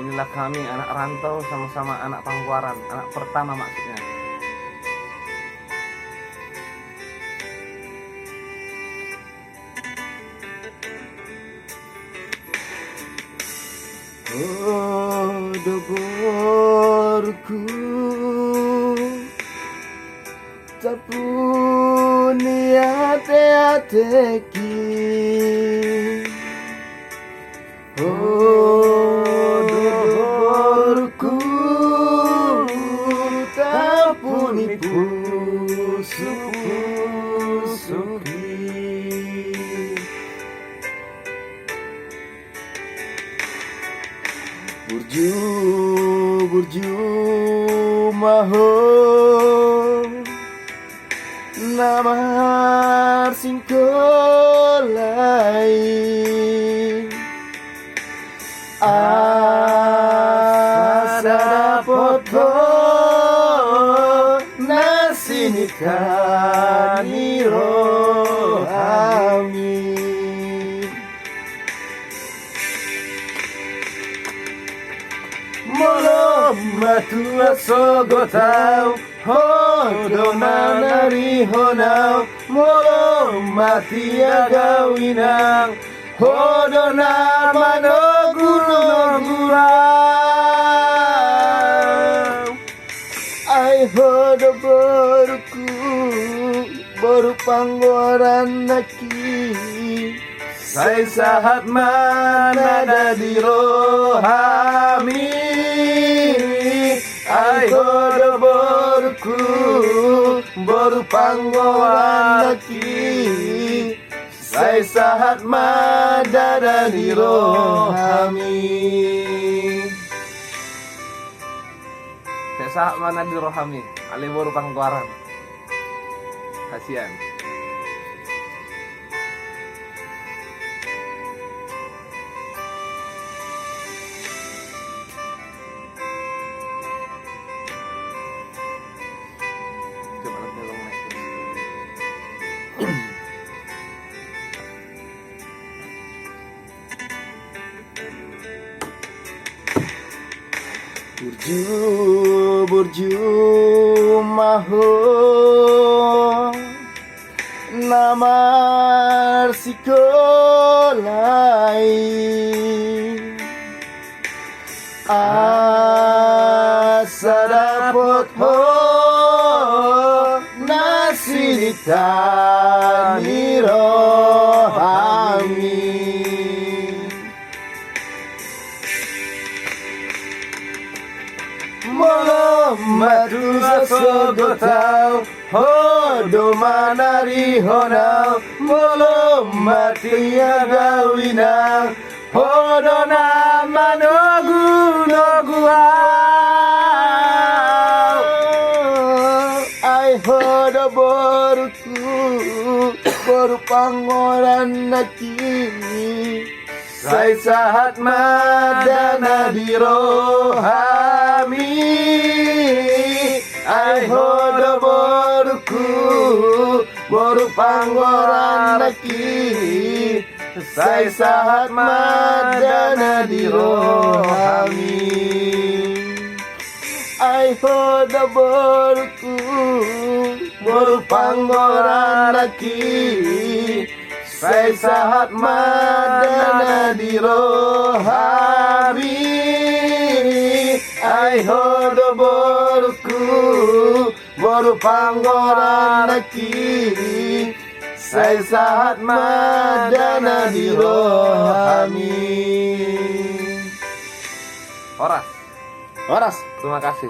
Inilah kami anak rantau sama-sama anak Pangkuaran, anak pertama maksudnya. Oh, doborku tak punya hati-hati. Oh, doborku tak punya pusuki. Burju maho namar singkolai asa dapot nasi nikah rohami. Molo matua sogotau hodona nari honau. Molo matia gawinang hodona manogurau. Ai hodo baru Pangkuaran naki. Sai sahat mana di rohami. Ai hodo baru Pangkuaran naki. Sai sahat mana di rohami. Saya sahat mana di rohami, ali baru Pangkuaran. Kasihan. Coba nanti tolong naik terus. Burju maho namar sikolai asa dapot nasi ditani rohami. Molo matua sogotau hodo manari honau. Molo matia gawinang hodo nama noguau. Ai hodo baru Pangkuaran naki. Sai sahat madana di rohami. Ai hodo baru Pangkuaran naki. Sai sahat madana di rohami. Ai hodo baru Pangkuaran naki. Sai sahat madana di rohami. Ai hodo baru Pangkuaran naki. Sai sahat madana di rohami. Horas, Horas. terima kasih.